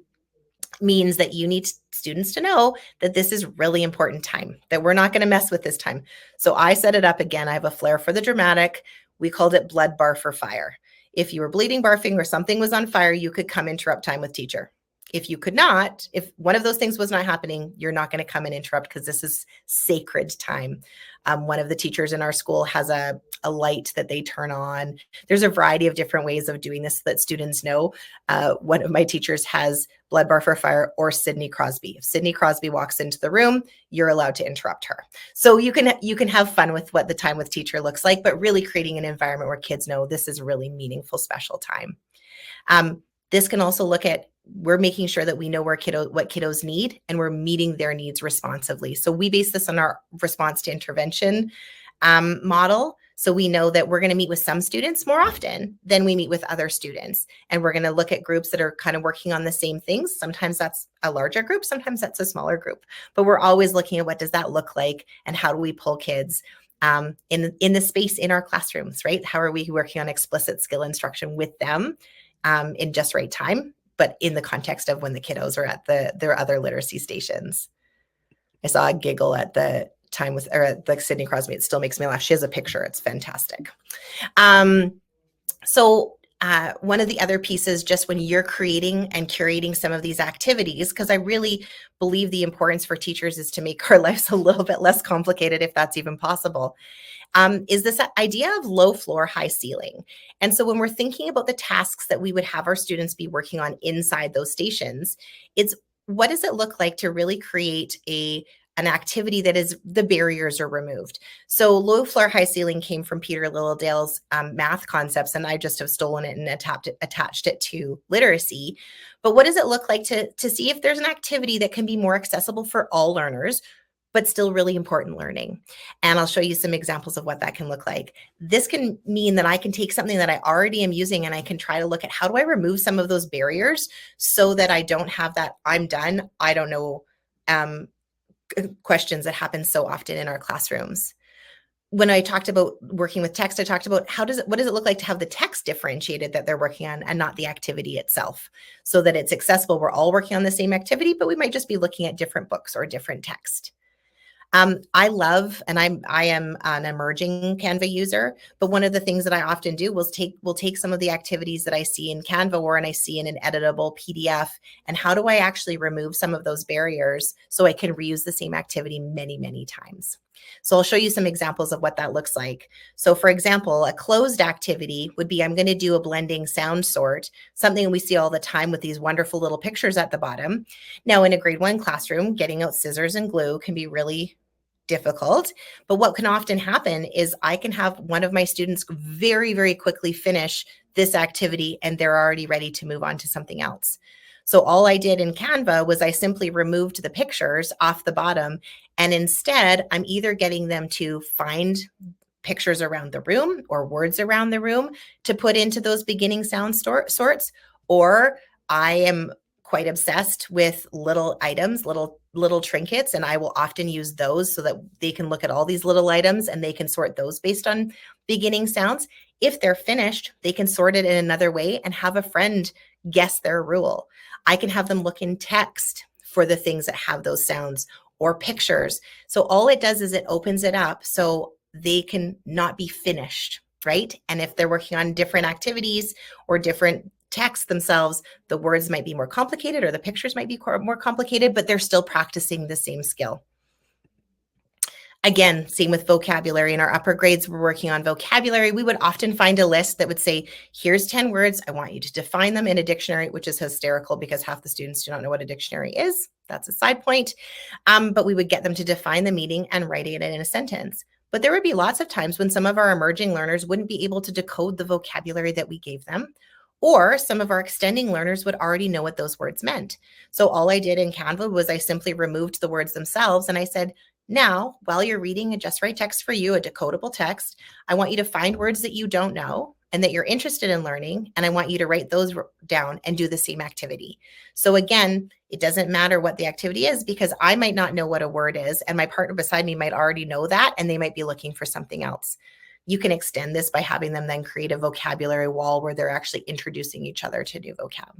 means that you need students to know that this is really important time, that we're not going to mess with this time. So I set it up again. I have a flair for the dramatic. We called it blood, barf, or fire. If you were bleeding, barfing, or something was on fire, you could come interrupt Time with Teacher. If you could not, if one of those things was not happening, you're not going to come and interrupt because this is sacred time. One of the teachers in our school has a light that they turn on. There's a variety of different ways of doing this so that students know. One of my teachers has Blood Bar for Fire or Sidney Crosby. If Sidney Crosby walks into the room, you're allowed to interrupt her. So you can have fun with what the time with teacher looks like, but really creating an environment where kids know this is a really meaningful, special time. This can also look at, we're making sure that we know what kiddos need, and we're meeting their needs responsively. So we base this on our response to intervention model. So we know that we're going to meet with some students more often than we meet with other students. And we're going to look at groups that are kind of working on the same things. Sometimes that's a larger group, sometimes that's a smaller group. But we're always looking at what does that look like and how do we pull kids in the space in our classrooms, right? How are we working on explicit skill instruction with them in just right time, but in the context of when the kiddos are at their other literacy stations. I saw a giggle at the time with, or at the Sidney Crosby. It still makes me laugh. She has a picture. It's fantastic. So one of the other pieces, just when you're creating and curating some of these activities, because I really believe the importance for teachers is to make our lives a little bit less complicated, if that's even possible, is this idea of low floor, high ceiling. And so when we're thinking about the tasks that we would have our students be working on inside those stations, it's what does it look like to really create an activity that is the barriers are removed. So low floor, high ceiling came from Peter Lillardale's math concepts, and I just have stolen it and attached it to literacy. But what does it look like to see if there's an activity that can be more accessible for all learners, but still really important learning? And I'll show you some examples of what that can look like. This can mean that I can take something that I already am using and I can try to look at how do I remove some of those barriers so that I don't have that I'm done, I don't know, questions that happen so often in our classrooms. When I talked about working with text, I talked about what does it look like to have the text differentiated that they're working on and not the activity itself, so that it's accessible. We're all working on the same activity, but we might just be looking at different books or different text. I love, and I am an emerging Canva user, but one of the things that I often do will take some of the activities that I see in Canva or I see in an editable PDF, and how do I actually remove some of those barriers so I can reuse the same activity many, many times. So I'll show you some examples of what that looks like. So for example, a closed activity would be, I'm going to do a blending sound sort, something we see all the time with these wonderful little pictures at the bottom. Now in a grade 1 classroom, getting out scissors and glue can be really difficult, but what can often happen is I can have one of my students very, very quickly finish this activity and they're already ready to move on to something else. So all I did in Canva was I simply removed the pictures off the bottom, and instead I'm either getting them to find pictures around the room or words around the room to put into those beginning sound sorts, or I am quite obsessed with little items, little trinkets, and I will often use those so that they can look at all these little items and they can sort those based on beginning sounds. If they're finished, they can sort it in another way and have a friend guess their rule. I can have them look in text for the things that have those sounds or pictures. So all it does is it opens it up so they can not be finished, right? And if they're working on different activities or different texts themselves, the words might be more complicated or the pictures might be more complicated, but they're still practicing the same skill. Again, same with vocabulary. In our upper grades, we're working on vocabulary. We would often find a list that would say, here's 10 words. I want you to define them in a dictionary, which is hysterical because half the students do not know what a dictionary is. That's a side point. But we would get them to define the meaning and write it in a sentence. But there would be lots of times when some of our emerging learners wouldn't be able to decode the vocabulary that we gave them, or some of our extending learners would already know what those words meant. So all I did in Canva was I simply removed the words themselves and I said, now, while you're reading a Just Right Text for You, a decodable text, I want you to find words that you don't know and that you're interested in learning, and I want you to write those down and do the same activity. So again, it doesn't matter what the activity is because I might not know what a word is, and my partner beside me might already know that, and they might be looking for something else. You can extend this by having them then create a vocabulary wall where they're actually introducing each other to new vocab.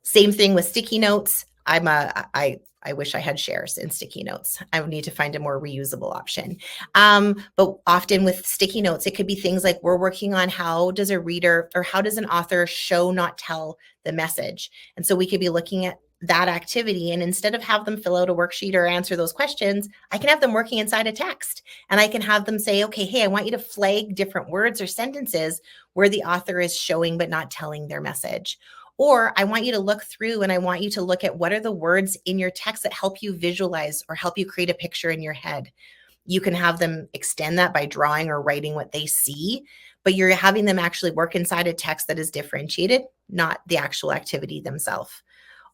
Same thing with sticky notes. I I wish I had shares in sticky notes. I would need to find a more reusable option. But often with sticky notes, it could be things like we're working on how does a reader or how does an author show, not tell the message. And so we could be looking at that activity, and instead of have them fill out a worksheet or answer those questions, I can have them working inside a text, and I can have them say, okay, hey, I want you to flag different words or sentences where the author is showing but not telling their message. Or I want you to look through and I want you to look at what are the words in your text that help you visualize or help you create a picture in your head. You can have them extend that by drawing or writing what they see, but you're having them actually work inside a text that is differentiated, not the actual activity themselves.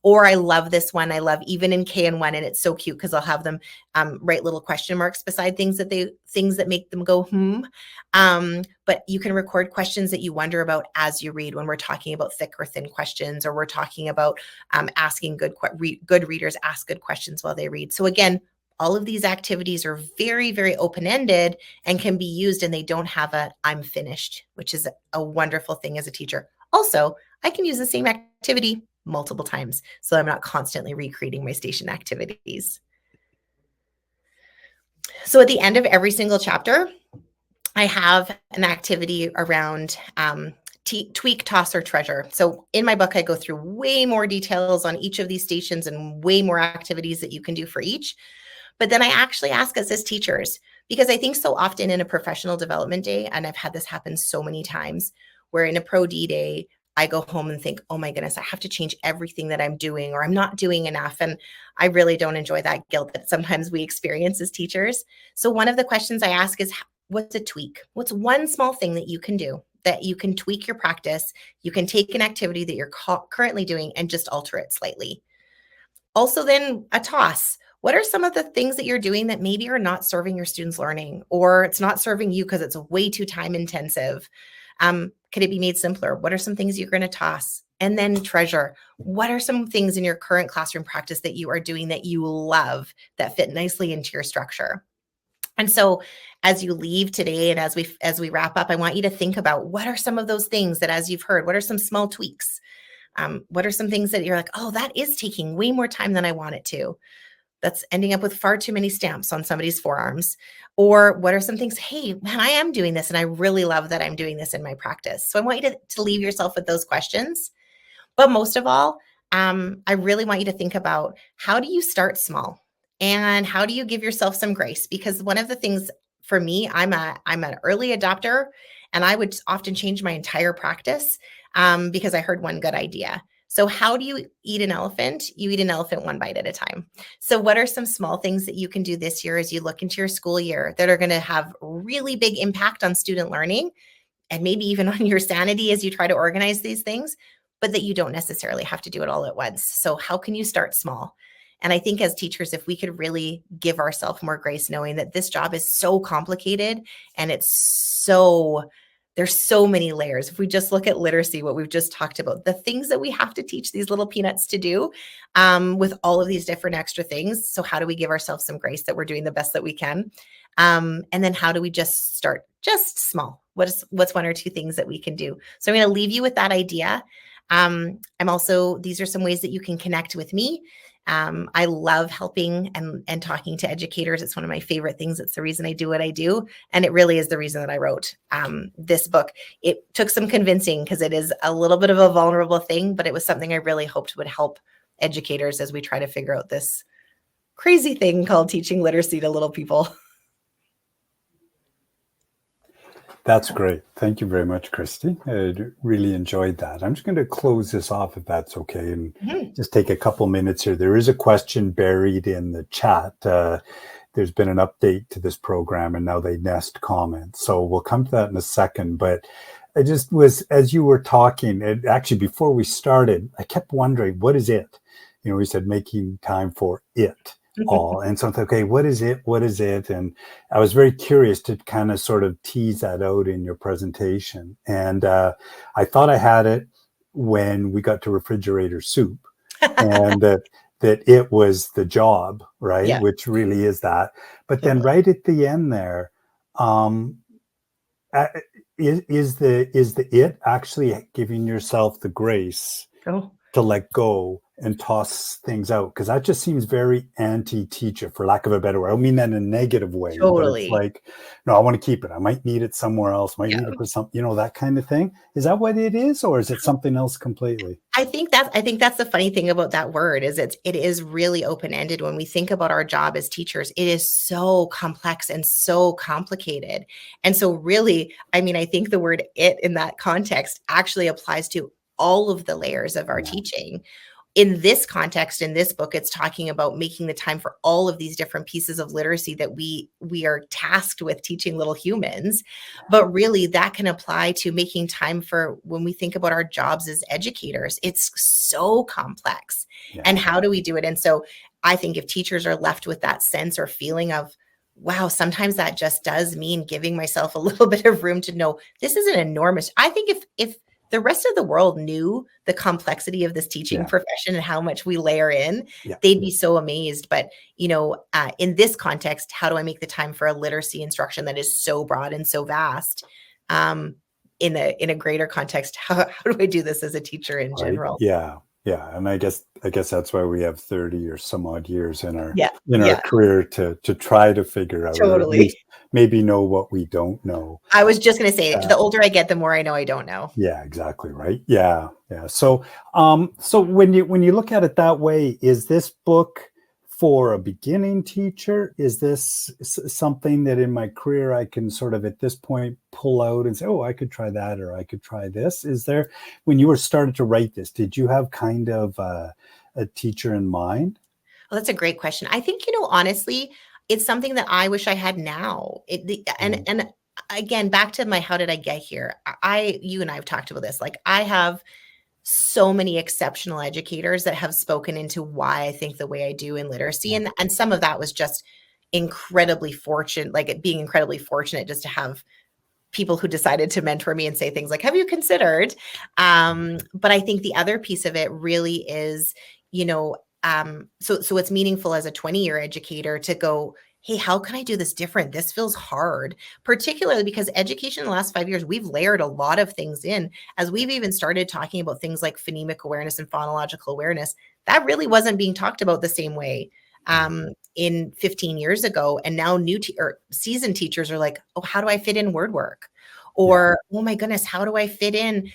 Or I love this one. I love even in KN1, and it's so cute because I'll have them write little question marks beside things that make them go but you can record questions that you wonder about as you read when we're talking about thick or thin questions, or we're talking about asking good readers ask good questions while they read. So again, all of these activities are very, very open-ended and can be used, and they don't have a I'm finished, which is a wonderful thing as a teacher. Also, I can use the same activity multiple times, so I'm not constantly recreating my station activities. So at the end of every single chapter, I have an activity around tweak, toss, or treasure. So in my book, I go through way more details on each of these stations and way more activities that you can do for each. But then I actually ask us as teachers, because I think so often in a professional development day, and I've had this happen so many times, where in a Pro D day, I go home and think, oh my goodness, I have to change everything that I'm doing, or I'm not doing enough. And I really don't enjoy that guilt that sometimes we experience as teachers. So one of the questions I ask is, what's a tweak? What's one small thing that you can do that you can tweak your practice? You can take an activity that you're currently doing and just alter it slightly. Also then a toss. What are some of the things that you're doing that maybe are not serving your students' learning, or it's not serving you because it's way too time intensive? Could it be made simpler? What are some things you're going to toss? And then treasure. What are some things in your current classroom practice that you are doing that you love that fit nicely into your structure? And so as you leave today and as we wrap up, I want you to think about what are some of those things that, as you've heard, what are some small tweaks? What are some things that you're like, oh, that is taking way more time than I want it to? That's ending up with far too many stamps on somebody's forearms. Or what are some things, hey, man, I am doing this and I really love that I'm doing this in my practice. So I want you to leave yourself with those questions. But most of all, I really want you to think about, how do you start small and how do you give yourself some grace? Because one of the things for me, I'm an early adopter, and I would often change my entire practice because I heard one good idea. So how do you eat an elephant? You eat an elephant one bite at a time. So what are some small things that you can do this year as you look into your school year that are going to have really big impact on student learning, and maybe even on your sanity as you try to organize these things, but that you don't necessarily have to do it all at once? So how can you start small? And I think as teachers, if we could really give ourselves more grace, knowing that this job is so complicated and there's so many layers. If we just look at literacy, what we've just talked about, the things that we have to teach these little peanuts to do with all of these different extra things. So how do we give ourselves some grace that we're doing the best that we can? And then how do we just start just small? What's one or two things that we can do? So I'm going to leave you with that idea. These are some ways that you can connect with me. I love helping and talking to educators. It's one of my favorite things. It's the reason I do what I do. And it really is the reason that I wrote this book. It took some convincing because it is a little bit of a vulnerable thing, but it was something I really hoped would help educators as we try to figure out this crazy thing called teaching literacy to little people. That's great. Thank you very much, Kristi. I really enjoyed that. I'm just going to close this off, if that's okay, and just take a couple minutes here. There is a question buried in the chat. There's been an update to this program, and now they nest comments. So we'll come to that in a second. But I just was, as you were talking, and actually before we started, I kept wondering, what is it? You know, we said making time for it all. And so I thought, okay, what is it? What is it? And I was very curious to kind of sort of tease that out in your presentation. And I thought I had it when we got to refrigerator soup, and that it was the job, right? Yeah. Which really is that. But then right at the end there, is the it actually giving yourself the grace to let go and toss things out, because that just seems very anti-teacher, for lack of a better word. I don't mean that in a negative way, but it's Totally. like, no, I want to keep it. I might need it somewhere else, might Yeah. need it for something, that kind of thing. Is that what it is, or is it something else completely? I think that's the funny thing about that word is it is really open-ended. When we think about our job as teachers, it is so complex and so complicated. And so really, I mean, I think the word it in that context actually applies to all of the layers of our Yeah. teaching. In this context, in this book, it's talking about making the time for all of these different pieces of literacy that we are tasked with teaching little humans. But really, that can apply to making time for when we think about our jobs as educators. It's so complex. Yeah. And how do we do it? And so I think if teachers are left with that sense or feeling of, wow, sometimes that just does mean giving myself a little bit of room to know this is an enormous. I think if the rest of the world knew the complexity of this teaching profession and how much we layer in, they'd be so amazed. But, in this context, how do I make the time for a literacy instruction that is so broad and so vast? In a greater context, how do I do this as a teacher in general? Yeah. Yeah. And I guess that's why we have 30 or some odd years in our Yeah. career to try to figure out, or at least maybe know what we don't know. I was just going to say, the older I get, the more I know I don't know. Yeah, exactly. Right. Yeah. Yeah. So, so when you look at it that way, is this book for a beginning teacher? Is this something that in my career I can sort of at this point pull out and say, oh, I could try that, or I could try this? Is there, when you were started to write this, did you have kind of a teacher in mind? Well, that's a great question. I think, honestly, it's something that I wish I had now. And again, back to my how did I get here? You and I have talked about this. Like, I have so many exceptional educators that have spoken into why I think the way I do in literacy. And some of that was just incredibly fortunate, like it being incredibly fortunate just to have people who decided to mentor me and say things like, have you considered? But I think the other piece of it really is, so it's meaningful as a 20-year educator to go, hey, how can I do this different? This feels hard, particularly because education in the last 5 years, we've layered a lot of things in. As we've even started talking about things like phonemic awareness and phonological awareness, that really wasn't being talked about the same way in 15 years ago. And now or seasoned teachers are like, oh, how do I fit in word work? Or, oh my goodness, how do I fit in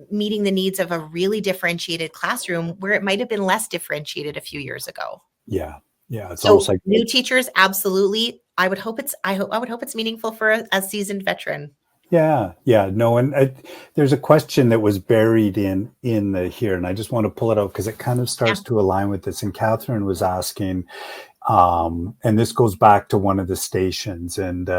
meeting the needs of a really differentiated classroom where it might have been less differentiated a few years ago? Yeah. Yeah. It's So almost like new teachers, absolutely. I would hope it's meaningful for a seasoned veteran. Yeah, yeah, no, and there's a question that was buried in the here, and I just want to pull it out because it kind of starts to align with this. And Catherine was asking, and this goes back to one of the stations, and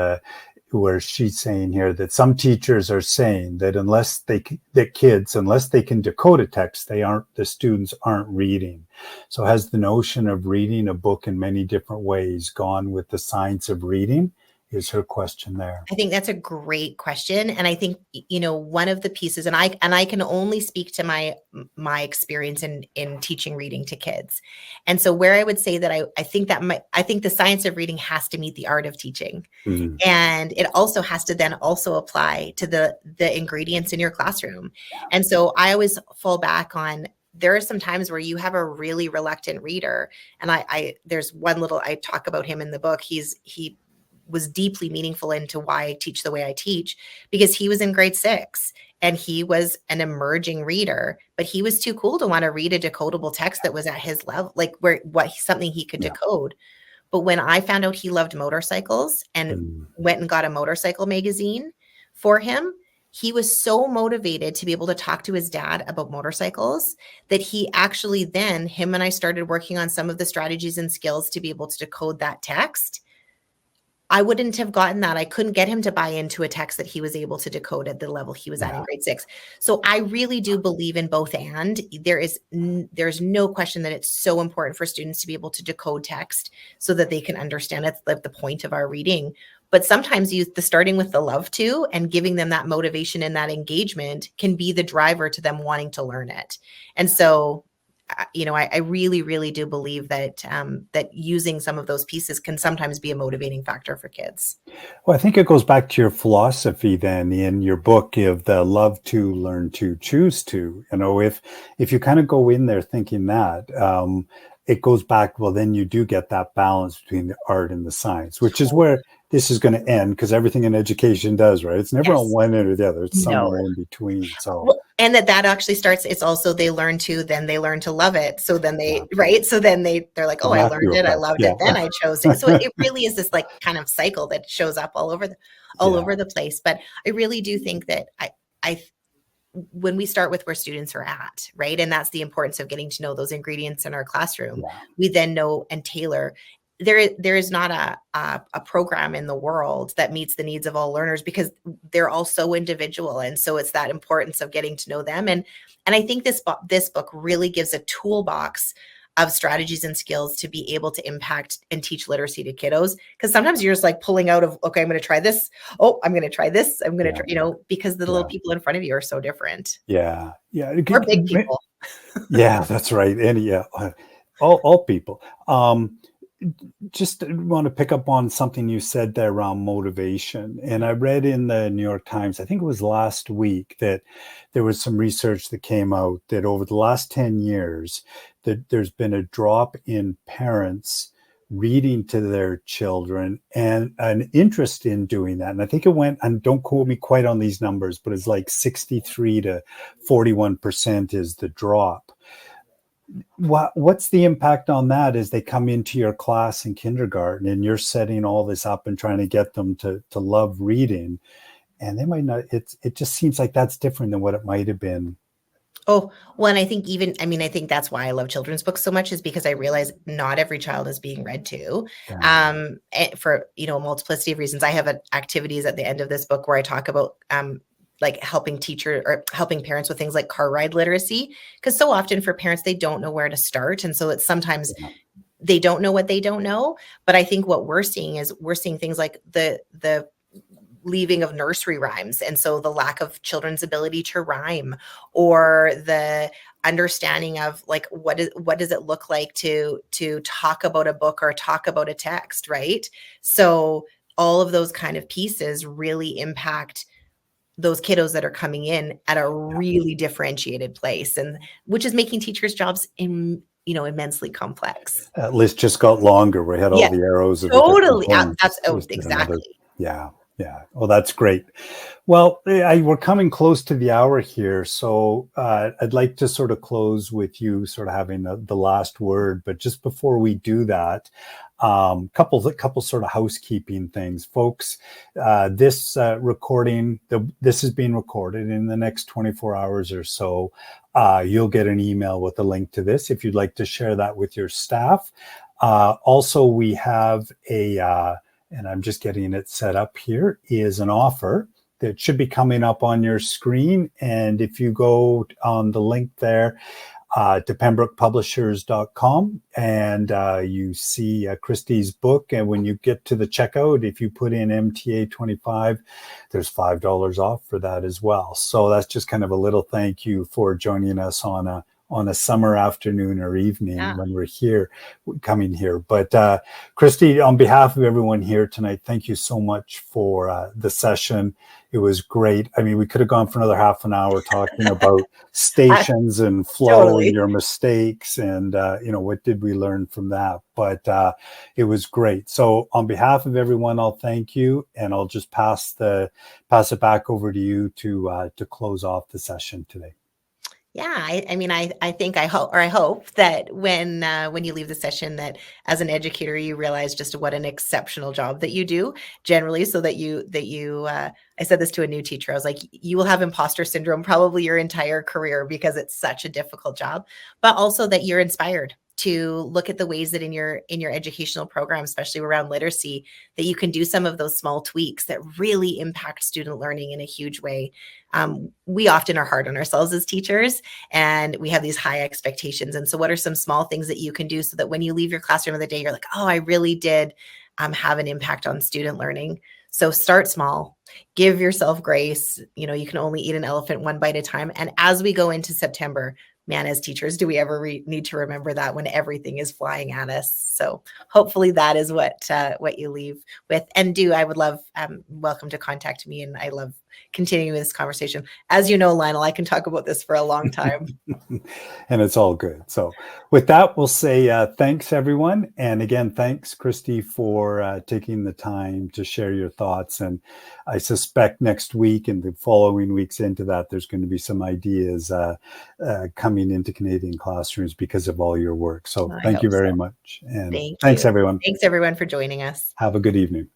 where she's saying here that some teachers are saying that unless they can decode a text, the students aren't reading. So has the notion of reading a book in many different ways gone with the science of reading? Is her question there? I think that's a great question. And I think, one of the pieces, and I can only speak to my experience in teaching reading to kids. And so where I would say that I think the science of reading has to meet the art of teaching. Mm-hmm. And it also has to then also apply to the ingredients in your classroom. And so I always fall back on, there are some times where you have a really reluctant reader. And there's one I talk about him in the book. He was deeply meaningful into why I teach the way I teach, because he was in grade 6 and he was an emerging reader, but he was too cool to want to read a decodable text that was at his level, like something he could decode. But when I found out he loved motorcycles and went and got a motorcycle magazine for him, he was so motivated to be able to talk to his dad about motorcycles that he actually him and I started working on some of the strategies and skills to be able to decode that text. I wouldn't have gotten that. I couldn't get him to buy into a text that he was able to decode at the level he was at in grade 6. So I really do believe in both. And there's no question that it's so important for students to be able to decode text so that they can understand it, like the point of our reading. But sometimes the starting with the love to and giving them that motivation and that engagement can be the driver to them wanting to learn it. And so I really, really do believe that that using some of those pieces can sometimes be a motivating factor for kids. Well, I think it goes back to your philosophy then in your book of the love to, learn to, choose to. If you kind of go in there thinking that, it goes back, well, then you do get that balance between the art and the science, which is where this is going to end, because everything in education does, right? It's never on one end or the other. It's somewhere in between. So well, and that actually starts, it's also then they learn to love it. So then right? So then they're like, oh, I learned it, I loved it, then I chose it. So it really is this like kind of cycle that shows up all over the place. But I really do think that I when we start with where students are at, right? And that's the importance of getting to know those ingredients in our classroom. We then know and tailor. There is not a program in the world that meets the needs of all learners, because they're all so individual. And so it's that importance of getting to know them. And I think this book really gives a toolbox of strategies and skills to be able to impact and teach literacy to kiddos. Because sometimes you're just like pulling out of, okay, I'm going to try this. Oh, I'm going to try this. I'm going to try, because the little people in front of you are so different. Yeah. Or big people. Yeah, that's right. And all people. Just want to pick up on something you said there around motivation. And I read in the New York Times, I think it was last week, that there was some research that came out that over the last 10 years, that there's been a drop in parents reading to their children and an interest in doing that. And I think it went, and don't quote me quite on these numbers, but it's like 63 to 41% is the drop. What's the impact on that as they come into your class in kindergarten and you're setting all this up and trying to get them to love reading, and they might not, it just seems like that's different than what it might have been. Oh, well, and I think that's why I love children's books so much, is because I realize not every child is being read to, for, a multiplicity of reasons. I have activities at the end of this book where I talk about, like helping parents with things like car ride literacy, because so often for parents, they don't know where to start. And so it's sometimes they don't know what they don't know. But I think what we're seeing things like the leaving of nursery rhymes. And so the lack of children's ability to rhyme, or the understanding of like, what does it look like to talk about a book or talk about a text, right? So all of those kind of pieces really impact those kiddos that are coming in at a really differentiated place, and which is making teachers' jobs immensely complex. List just got longer. We had all the arrows of totally. That's exactly. Yeah. Oh, that's great. Well, we're coming close to the hour here, so I'd like to sort of close with you sort of having the last word. But just before we do that, couple sort of housekeeping things, folks. This recording, this is being recorded in the next 24 hours or so. You'll get an email with a link to this if you'd like to share that with your staff. Also, we have and I'm just getting it set up here, is an offer that should be coming up on your screen. And if you go on the link there to pembrokepublishers.com and you see Kristi's book, and when you get to the checkout, if you put in MTA 25, there's $5 off for that as well. So that's just kind of a little thank you for joining us on a summer afternoon or evening when we're coming here. But Kristi, on behalf of everyone here tonight, thank you so much for the session. It was great. I mean, we could have gone for another half an hour talking about stations and flow and your mistakes and, what did we learn from that? But it was great. So on behalf of everyone, I'll thank you, and I'll just pass it back over to you to close off the session today. Yeah, I hope that when you leave the session, that as an educator, you realize just what an exceptional job that you do generally, so that you I said this to a new teacher. I was like, you will have imposter syndrome probably your entire career, because it's such a difficult job, but also that you're inspired to look at the ways that in your educational program, especially around literacy, that you can do some of those small tweaks that really impact student learning in a huge way. We often are hard on ourselves as teachers, and we have these high expectations. And so what are some small things that you can do so that when you leave your classroom of the day, you're like, oh, I really did have an impact on student learning. So start small, give yourself grace. You can only eat an elephant one bite at a time. And as we go into September, man, as teachers, do we ever need to remember that when everything is flying at us? So hopefully that is what you leave with. And I would love, welcome to contact me. And I love continuing this conversation. As you know, Lionel, I can talk about this for a long time. And it's all good. So with that, we'll say thanks, everyone. And again, thanks, Kristi, for taking the time to share your thoughts. And I suspect next week and the following weeks into that, there's going to be some ideas coming into Canadian classrooms because of all your work. So thank you very much. And thanks, everyone. Thanks, everyone, for joining us. Have a good evening.